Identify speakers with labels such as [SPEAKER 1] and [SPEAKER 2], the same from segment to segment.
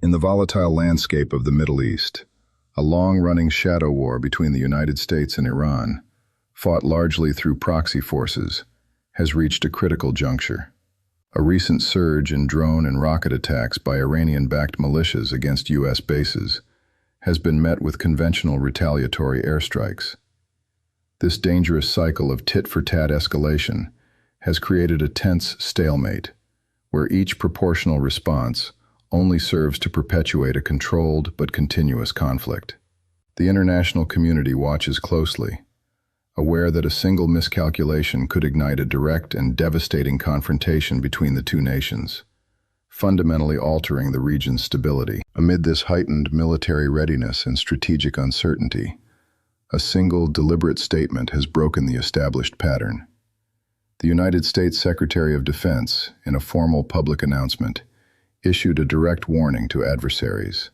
[SPEAKER 1] In the volatile landscape of the Middle East, a long-running shadow war between the United States and Iran, fought largely through proxy forces, has reached a critical juncture. A recent surge in drone and rocket attacks by Iranian-backed militias against U.S. bases has been met with conventional retaliatory airstrikes. This dangerous cycle of tit-for-tat escalation has created a tense stalemate, where each proportional response only serves to perpetuate a controlled but continuous conflict. The international community watches closely, aware that a single miscalculation could ignite a direct and devastating confrontation between the two nations, fundamentally altering the region's stability. Amid this heightened military readiness and strategic uncertainty, a single deliberate statement has broken the established pattern. The United States Secretary of Defense, in a formal public announcement, issued a direct warning to adversaries,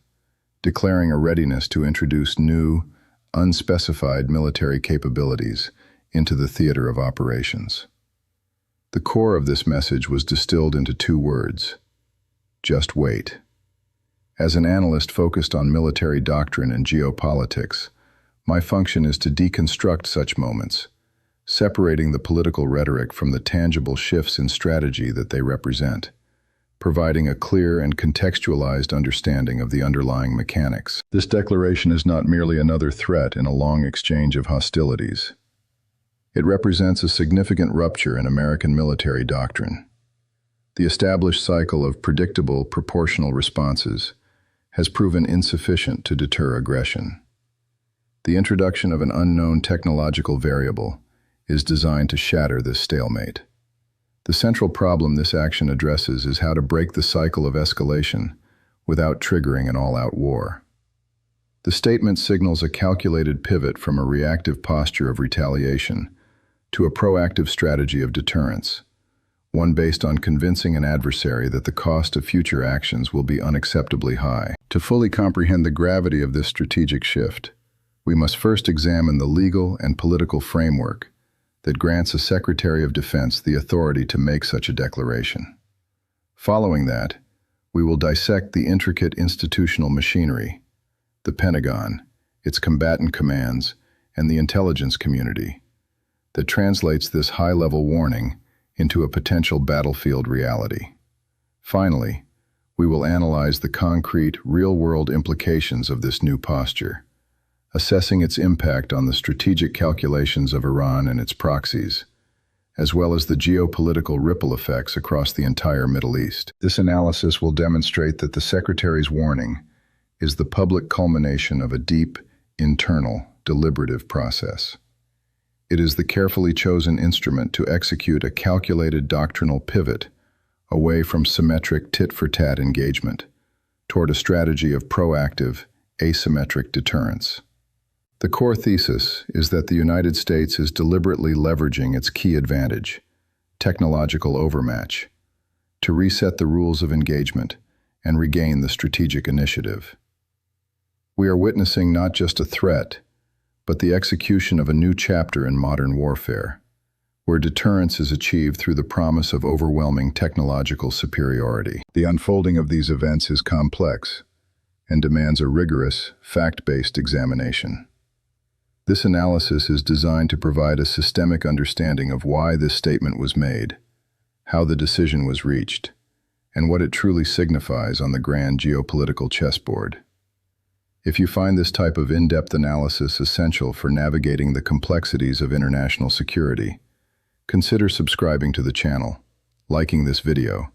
[SPEAKER 1] declaring a readiness to introduce new, unspecified military capabilities into the theater of operations. The core of this message was distilled into two words: just wait. As an analyst focused on military doctrine and geopolitics, my function is to deconstruct such moments, separating the political rhetoric from the tangible shifts in strategy that they represent, providing a clear and contextualized understanding of the underlying mechanics. This declaration is not merely another threat in a long exchange of hostilities. It represents a significant rupture in American military doctrine. The established cycle of predictable, proportional responses has proven insufficient to deter aggression. The introduction of an unknown technological variable is designed to shatter this stalemate. The central problem this action addresses is how to break the cycle of escalation without triggering an all-out war. The statement signals a calculated pivot from a reactive posture of retaliation to a proactive strategy of deterrence, one based on convincing an adversary that the cost of future actions will be unacceptably high. To fully comprehend the gravity of this strategic shift, we must first examine the legal and political framework that grants a Secretary of Defense the authority to make such a declaration. Following that, we will dissect the intricate institutional machinery, the Pentagon, its combatant commands, and the intelligence community, that translates this high-level warning into a potential battlefield reality. Finally, we will analyze the concrete, real-world implications of this new posture, assessing its impact on the strategic calculations of Iran and its proxies, as well as the geopolitical ripple effects across the entire Middle East. This analysis will demonstrate that the Secretary's warning is the public culmination of a deep, internal, deliberative process. It is the carefully chosen instrument to execute a calculated doctrinal pivot away from symmetric tit-for-tat engagement toward a strategy of proactive, asymmetric deterrence. The core thesis is that the United States is deliberately leveraging its key advantage, technological overmatch, to reset the rules of engagement and regain the strategic initiative. We are witnessing not just a threat, but the execution of a new chapter in modern warfare, where deterrence is achieved through the promise of overwhelming technological superiority. The unfolding of these events is complex and demands a rigorous, fact-based examination. This analysis is designed to provide a systemic understanding of why this statement was made, how the decision was reached, and what it truly signifies on the grand geopolitical chessboard. If you find this type of in-depth analysis essential for navigating the complexities of international security, consider subscribing to the channel, liking this video,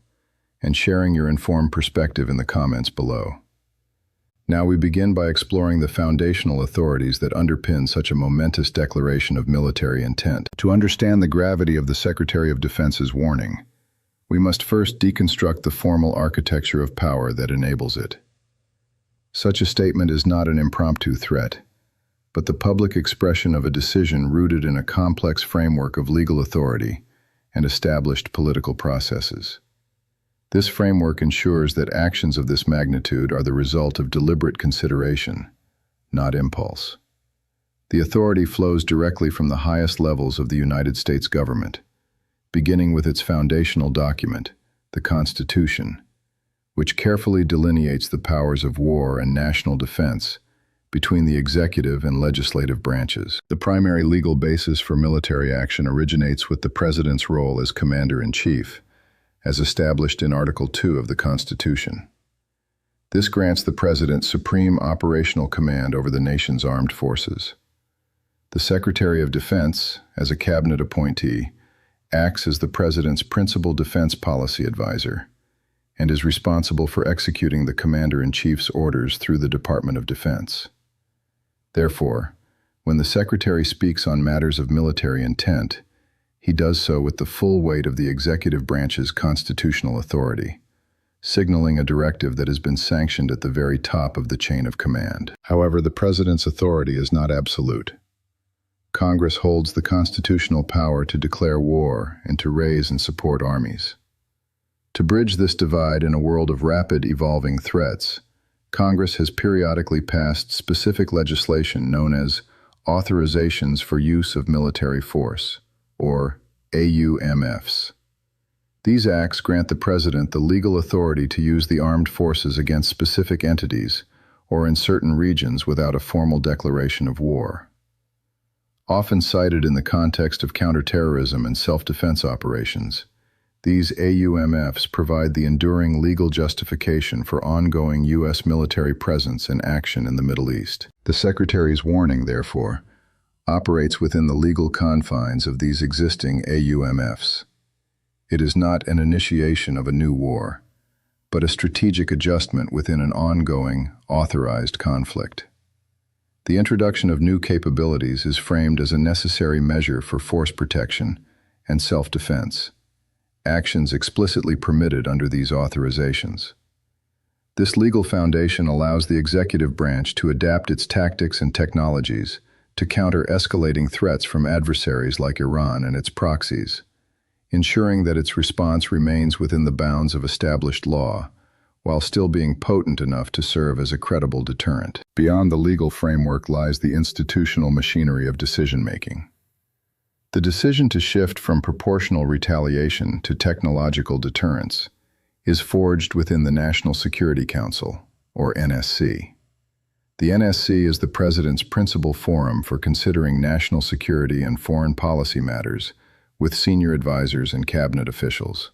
[SPEAKER 1] and sharing your informed perspective in the comments below. Now we begin by exploring the foundational authorities that underpin such a momentous declaration of military intent. To understand the gravity of the Secretary of Defense's warning, we must first deconstruct the formal architecture of power that enables it. Such a statement is not an impromptu threat, but the public expression of a decision rooted in a complex framework of legal authority and established political processes. This framework ensures that actions of this magnitude are the result of deliberate consideration, not impulse. The authority flows directly from the highest levels of the United States government, beginning with its foundational document, the Constitution, which carefully delineates the powers of war and national defense between the executive and legislative branches. The primary legal basis for military action originates with the President's role as Commander-in-Chief, as established in Article 2 of the Constitution. This grants the President supreme operational command over the nation's armed forces. The Secretary of Defense, as a cabinet appointee, acts as the President's principal defense policy advisor and is responsible for executing the Commander-in-Chief's orders through the Department of Defense. Therefore, when the Secretary speaks on matters of military intent, he does so with the full weight of the executive branch's constitutional authority, signaling a directive that has been sanctioned at the very top of the chain of command. However, the President's authority is not absolute. Congress holds the constitutional power to declare war and to raise and support armies. To bridge this divide in a world of rapid evolving threats, Congress has periodically passed specific legislation known as Authorizations for Use of Military Force, or AUMFs. These acts grant the President the legal authority to use the armed forces against specific entities or in certain regions without a formal declaration of war. Often cited in the context of counterterrorism and self-defense operations, these AUMFs provide the enduring legal justification for ongoing U.S. military presence and action in the Middle East. The Secretary's warning, therefore, operates within the legal confines of these existing AUMFs. It is not an initiation of a new war, but a strategic adjustment within an ongoing, authorized conflict. The introduction of new capabilities is framed as a necessary measure for force protection and self-defense, actions explicitly permitted under these authorizations. This legal foundation allows the executive branch to adapt its tactics and technologies to counter escalating threats from adversaries like Iran and its proxies, ensuring that its response remains within the bounds of established law, while still being potent enough to serve as a credible deterrent. Beyond the legal framework lies the institutional machinery of decision-making. The decision to shift from proportional retaliation to technological deterrence is forged within the National Security Council, or NSC. The NSC is the President's principal forum for considering national security and foreign policy matters with senior advisors and cabinet officials.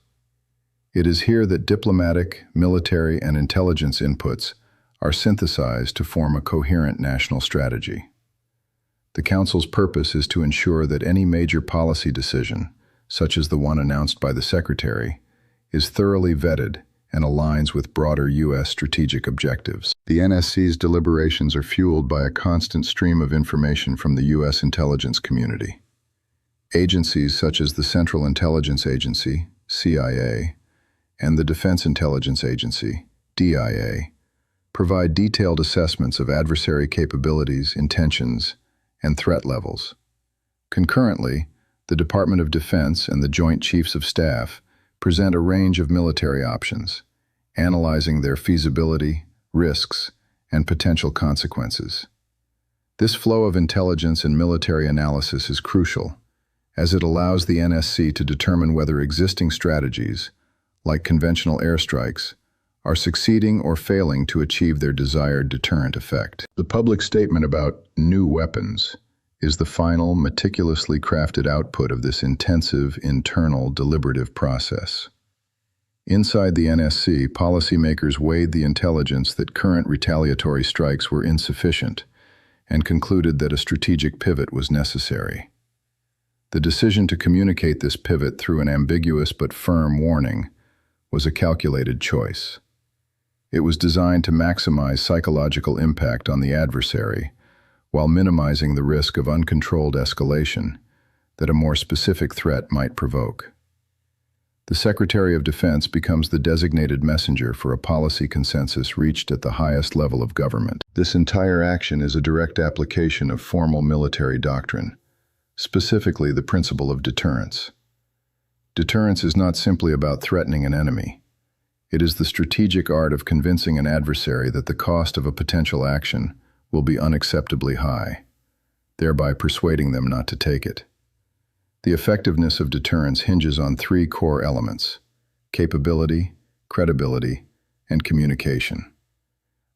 [SPEAKER 1] It is here that diplomatic, military, and intelligence inputs are synthesized to form a coherent national strategy. The Council's purpose is to ensure that any major policy decision, such as the one announced by the Secretary, is thoroughly vetted and aligns with broader U.S. strategic objectives. The NSC's deliberations are fueled by a constant stream of information from the U.S. intelligence community. Agencies such as the Central Intelligence Agency, CIA, and the Defense Intelligence Agency, DIA, provide detailed assessments of adversary capabilities, intentions, and threat levels. Concurrently, the Department of Defense and the Joint Chiefs of Staff present a range of military options, analyzing their feasibility, risks, and potential consequences. This flow of intelligence and military analysis is crucial, as it allows the NSC to determine whether existing strategies, like conventional airstrikes, are succeeding or failing to achieve their desired deterrent effect. The public statement about new weapons is the final, meticulously crafted output of this intensive, internal, deliberative process. Inside the NSC, policymakers weighed the intelligence that current retaliatory strikes were insufficient and concluded that a strategic pivot was necessary. The decision to communicate this pivot through an ambiguous but firm warning was a calculated choice. It was designed to maximize psychological impact on the adversary while minimizing the risk of uncontrolled escalation that a more specific threat might provoke. The Secretary of Defense becomes the designated messenger for a policy consensus reached at the highest level of government. This entire action is a direct application of formal military doctrine, specifically the principle of deterrence. Deterrence is not simply about threatening an enemy. It is the strategic art of convincing an adversary that the cost of a potential action will be unacceptably high, thereby persuading them not to take it. The effectiveness of deterrence hinges on three core elements: capability, credibility, and communication.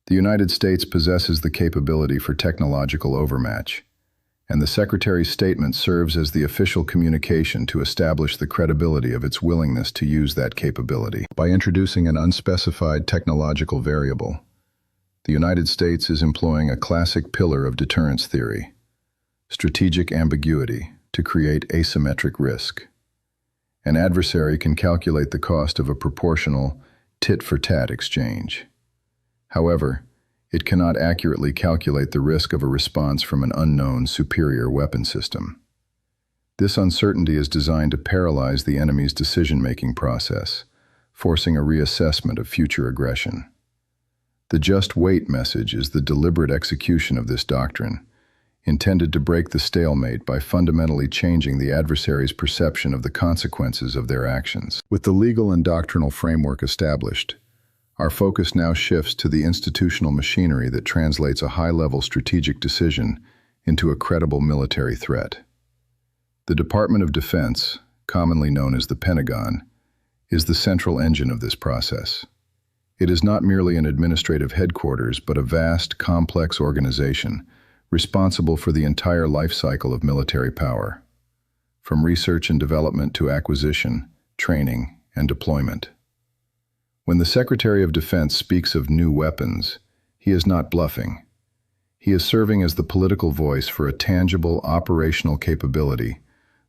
[SPEAKER 1] The United States possesses the capability for technological overmatch, and the Secretary's statement serves as the official communication to establish the credibility of its willingness to use that capability. By introducing an unspecified technological variable, the United States is employing a classic pillar of deterrence theory, strategic ambiguity, to create asymmetric risk. An adversary can calculate the cost of a proportional tit-for-tat exchange. However, it cannot accurately calculate the risk of a response from an unknown superior weapon system. This uncertainty is designed to paralyze the enemy's decision-making process, forcing a reassessment of future aggression. The just wait message is the deliberate execution of this doctrine, intended to break the stalemate by fundamentally changing the adversary's perception of the consequences of their actions. With the legal and doctrinal framework established, our focus now shifts to the institutional machinery that translates a high-level strategic decision into a credible military threat. The Department of Defense, commonly known as the Pentagon, is the central engine of this process. It is not merely an administrative headquarters, but a vast, complex organization responsible for the entire life cycle of military power, from research and development to acquisition, training, and deployment. When the Secretary of Defense speaks of new weapons, he is not bluffing. He is serving as the political voice for a tangible operational capability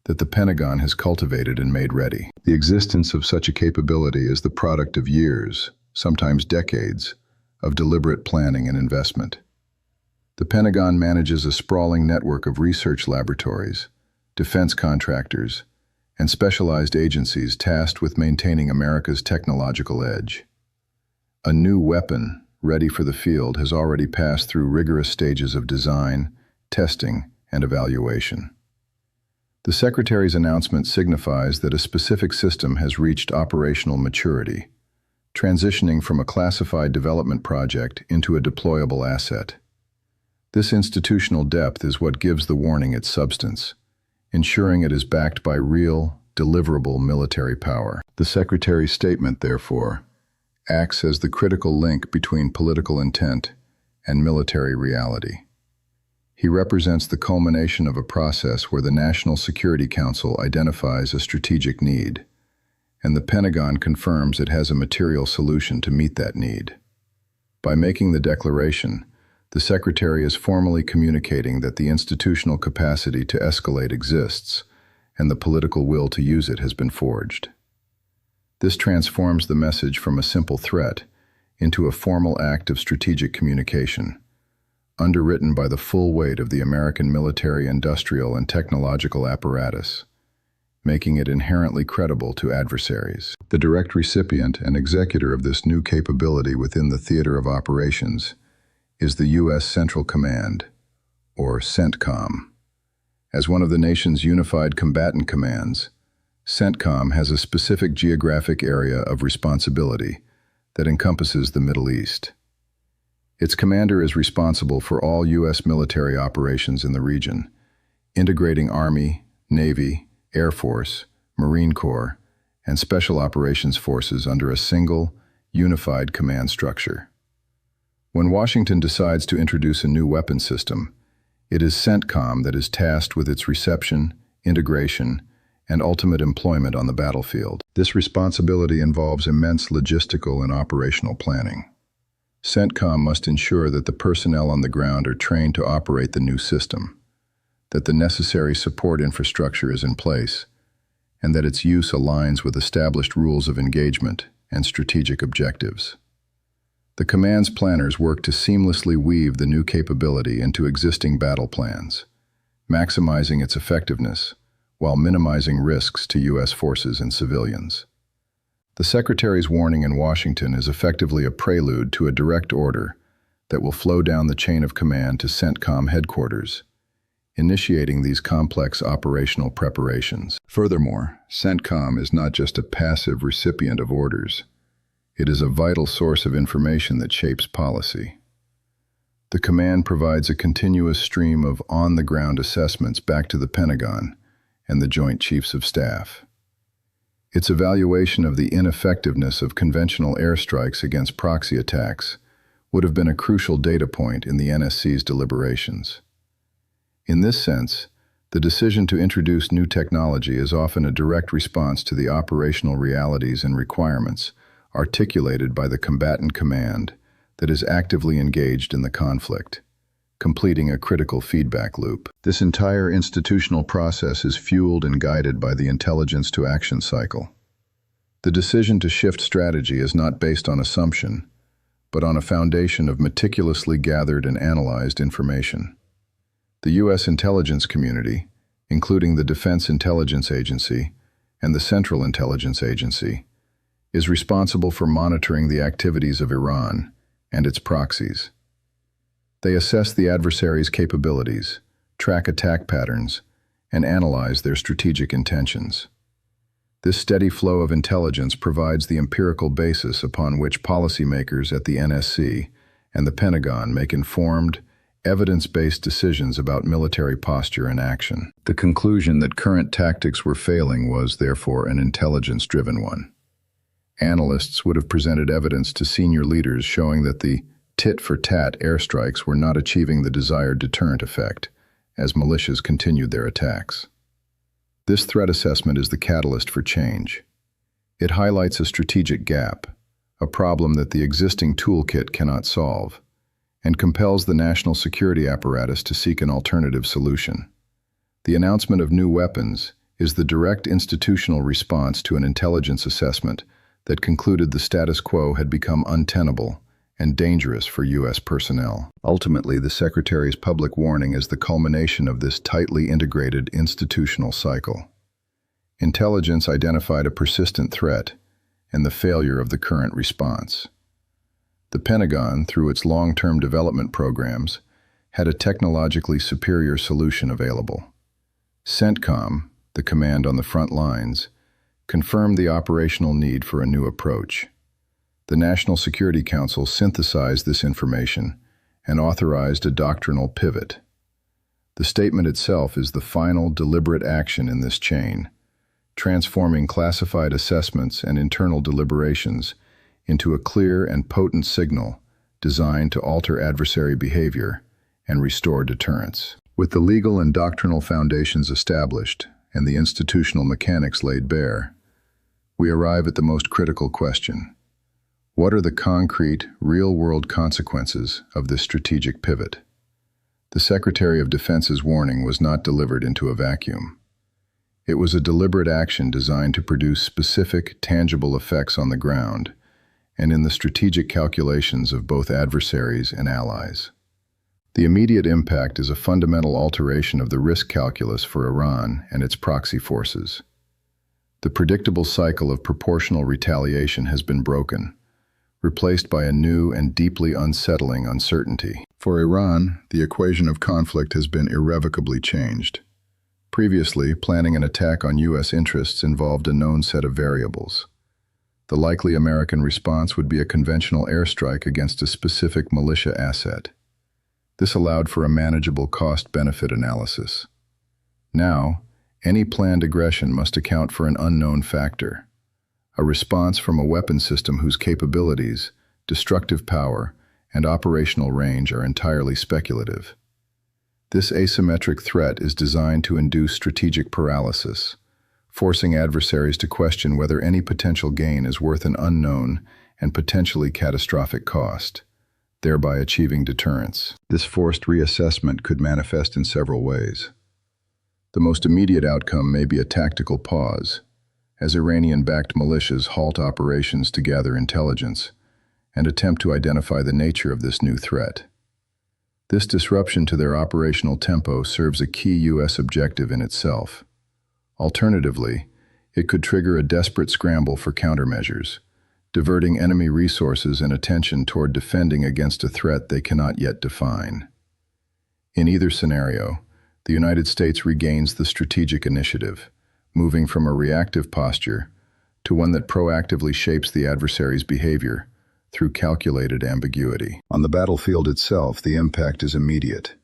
[SPEAKER 1] that the Pentagon has cultivated and made ready. The existence of such a capability is the product of years, sometimes decades, of deliberate planning and investment. The Pentagon manages a sprawling network of research laboratories, defense contractors, and specialized agencies tasked with maintaining America's technological edge. A new weapon, ready for the field, has already passed through rigorous stages of design, testing, and evaluation. The Secretary's announcement signifies that a specific system has reached operational maturity, transitioning from a classified development project into a deployable asset. This institutional depth is what gives the warning its substance, ensuring it is backed by real, deliverable military power. The Secretary's statement, therefore, acts as the critical link between political intent and military reality. He represents the culmination of a process where the National Security Council identifies a strategic need, and the Pentagon confirms it has a material solution to meet that need. By making the declaration, the Secretary is formally communicating that the institutional capacity to escalate exists, and the political will to use it has been forged. This transforms the message from a simple threat into a formal act of strategic communication, underwritten by the full weight of the American military, industrial, and technological apparatus, making it inherently credible to adversaries. The direct recipient and executor of this new capability within the theater of operations is the U.S. Central Command, or CENTCOM. As one of the nation's unified combatant commands, CENTCOM has a specific geographic area of responsibility that encompasses the Middle East. Its commander is responsible for all U.S. military operations in the region, integrating Army, Navy, Air Force, Marine Corps, and Special Operations Forces under a single, unified command structure. When Washington decides to introduce a new weapon system, it is CENTCOM that is tasked with its reception, integration, and ultimate employment on the battlefield. This responsibility involves immense logistical and operational planning. CENTCOM must ensure that the personnel on the ground are trained to operate the new system, that the necessary support infrastructure is in place, and that its use aligns with established rules of engagement and strategic objectives. The command's planners work to seamlessly weave the new capability into existing battle plans, maximizing its effectiveness while minimizing risks to U.S. forces and civilians. The Secretary's warning in Washington is effectively a prelude to a direct order that will flow down the chain of command to CENTCOM headquarters, initiating these complex operational preparations. Furthermore, CENTCOM is not just a passive recipient of orders. It is a vital source of information that shapes policy. The command provides a continuous stream of on-the-ground assessments back to the Pentagon and the Joint Chiefs of Staff. Its evaluation of the ineffectiveness of conventional airstrikes against proxy attacks would have been a crucial data point in the NSC's deliberations. In this sense, the decision to introduce new technology is often a direct response to the operational realities and requirements articulated by the combatant command that is actively engaged in the conflict, completing a critical feedback loop. This entire institutional process is fueled and guided by the intelligence-to-action cycle. The decision to shift strategy is not based on assumption, but on a foundation of meticulously gathered and analyzed information. The U.S. intelligence community, including the Defense Intelligence Agency and the Central Intelligence Agency, is responsible for monitoring the activities of Iran and its proxies. They assess the adversary's capabilities, track attack patterns, and analyze their strategic intentions. This steady flow of intelligence provides the empirical basis upon which policymakers at the NSC and the Pentagon make informed, evidence-based decisions about military posture and action. The conclusion that current tactics were failing was, therefore, an intelligence-driven one. Analysts would have presented evidence to senior leaders showing that the tit-for-tat airstrikes were not achieving the desired deterrent effect, as militias continued their attacks. This threat assessment is the catalyst for change. It highlights a strategic gap, a problem that the existing toolkit cannot solve, and compels the national security apparatus to seek an alternative solution. The announcement of new weapons is the direct institutional response to an intelligence assessment that concluded the status quo had become untenable and dangerous for U.S. personnel. Ultimately, the Secretary's public warning is the culmination of this tightly integrated institutional cycle. Intelligence identified a persistent threat and the failure of the current response. The Pentagon, through its long-term development programs, had a technologically superior solution available. CENTCOM, the command on the front lines, confirmed the operational need for a new approach. The National Security Council synthesized this information and authorized a doctrinal pivot. The statement itself is the final deliberate action in this chain, transforming classified assessments and internal deliberations into a clear and potent signal designed to alter adversary behavior and restore deterrence. With the legal and doctrinal foundations established and the institutional mechanics laid bare, we arrive at the most critical question. What are the concrete, real-world consequences of this strategic pivot? The Secretary of Defense's warning was not delivered into a vacuum. It was a deliberate action designed to produce specific, tangible effects on the ground and in the strategic calculations of both adversaries and allies. The immediate impact is a fundamental alteration of the risk calculus for Iran and its proxy forces. The predictable cycle of proportional retaliation has been broken, replaced by a new and deeply unsettling uncertainty. For Iran, the equation of conflict has been irrevocably changed. Previously, planning an attack on U.S. interests involved a known set of variables. The likely American response would be a conventional airstrike against a specific militia asset. This allowed for a manageable cost-benefit analysis. Now, any planned aggression must account for an unknown factor, a response from a weapon system whose capabilities, destructive power, and operational range are entirely speculative. This asymmetric threat is designed to induce strategic paralysis, forcing adversaries to question whether any potential gain is worth an unknown and potentially catastrophic cost, thereby achieving deterrence. This forced reassessment could manifest in several ways. The most immediate outcome may be a tactical pause, as Iranian-backed militias halt operations to gather intelligence and attempt to identify the nature of this new threat. This disruption to their operational tempo serves a key U.S. objective in itself. Alternatively, it could trigger a desperate scramble for countermeasures, diverting enemy resources and attention toward defending against a threat they cannot yet define. In either scenario, the United States regains the strategic initiative, moving from a reactive posture to one that proactively shapes the adversary's behavior through calculated ambiguity. On the battlefield itself, the impact is immediate,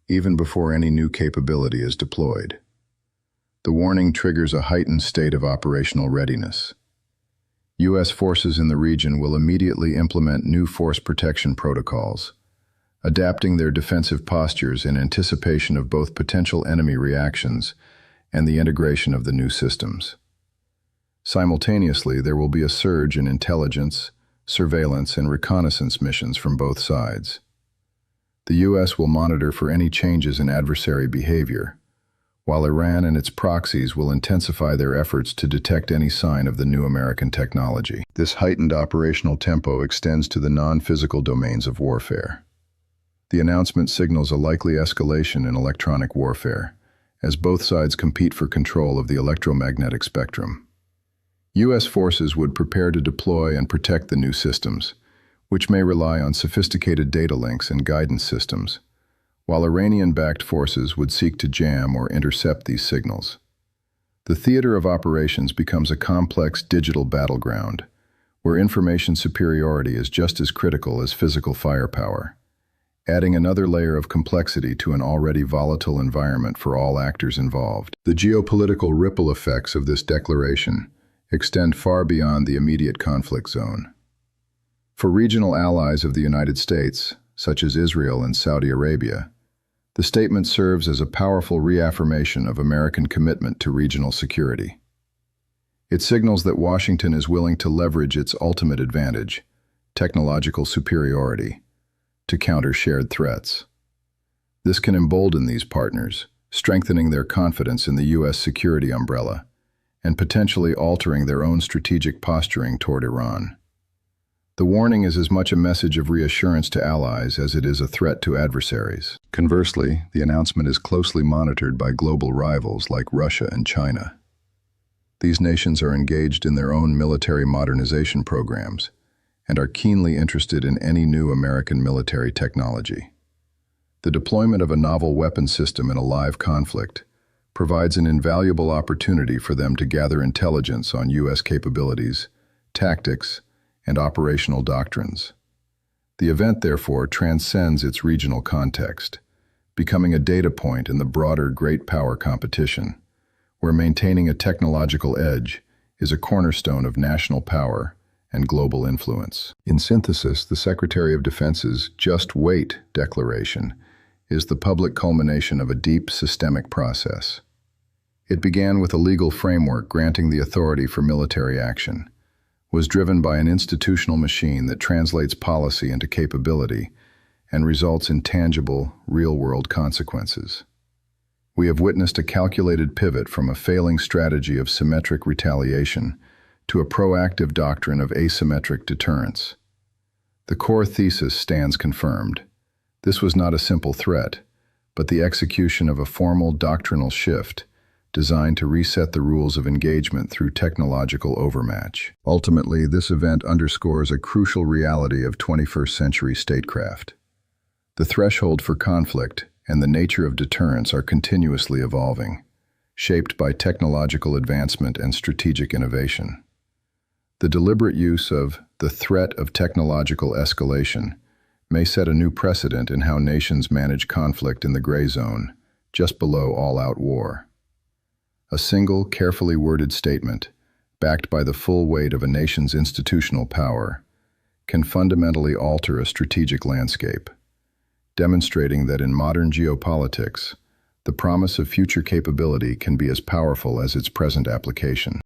[SPEAKER 1] even before any new capability is deployed. The warning triggers a heightened state of operational readiness. U.S. forces in the region will immediately implement new force protection protocols, adapting their defensive postures in anticipation of both potential enemy reactions and the integration of the new systems. Simultaneously, there will be a surge in intelligence, surveillance, and reconnaissance missions from both sides. The U.S. will monitor for any changes in adversary behavior, while Iran and its proxies will intensify their efforts to detect any sign of the new American technology. This heightened operational tempo extends to the non-physical domains of warfare. The announcement signals a likely escalation in electronic warfare, as both sides compete for control of the electromagnetic spectrum. U.S. forces would prepare to deploy and protect the new systems, which may rely on sophisticated data links and guidance systems, while Iranian-backed forces would seek to jam or intercept these signals. The theater of operations becomes a complex digital battleground, where information superiority is just as critical as physical firepower, adding another layer of complexity to an already volatile environment for all actors involved. The geopolitical ripple effects of this declaration extend far beyond the immediate conflict zone. For regional allies of the United States, such as Israel and Saudi Arabia, the statement serves as a powerful reaffirmation of American commitment to regional security. It signals that Washington is willing to leverage its ultimate advantage, technological superiority, to counter shared threats. This can embolden these partners, strengthening their confidence in the U.S. security umbrella, and potentially altering their own strategic posturing toward Iran. The warning is as much a message of reassurance to allies as it is a threat to adversaries. Conversely, the announcement is closely monitored by global rivals like Russia and China. These nations are engaged in their own military modernization programs and are keenly interested in any new American military technology. The deployment of a novel weapon system in a live conflict provides an invaluable opportunity for them to gather intelligence on U.S. capabilities, tactics, and operational doctrines. The event, therefore, transcends its regional context, becoming a data point in the broader great power competition, where maintaining a technological edge is a cornerstone of national power and global influence. In synthesis, the Secretary of Defense's "Just Wait" declaration is the public culmination of a deep, systemic process. It began with a legal framework granting the authority for military action, was driven by an institutional machine that translates policy into capability and results in tangible, real-world consequences. We have witnessed a calculated pivot from a failing strategy of symmetric retaliation to a proactive doctrine of asymmetric deterrence. The core thesis stands confirmed. This was not a simple threat, but the execution of a formal doctrinal shift designed to reset the rules of engagement through technological overmatch. Ultimately, this event underscores a crucial reality of 21st century statecraft. The threshold for conflict and the nature of deterrence are continuously evolving, shaped by technological advancement and strategic innovation. The deliberate use of the threat of technological escalation may set a new precedent in how nations manage conflict in the gray zone, just below all-out war. A single, carefully worded statement, backed by the full weight of a nation's institutional power, can fundamentally alter a strategic landscape, demonstrating that in modern geopolitics, the promise of future capability can be as powerful as its present application.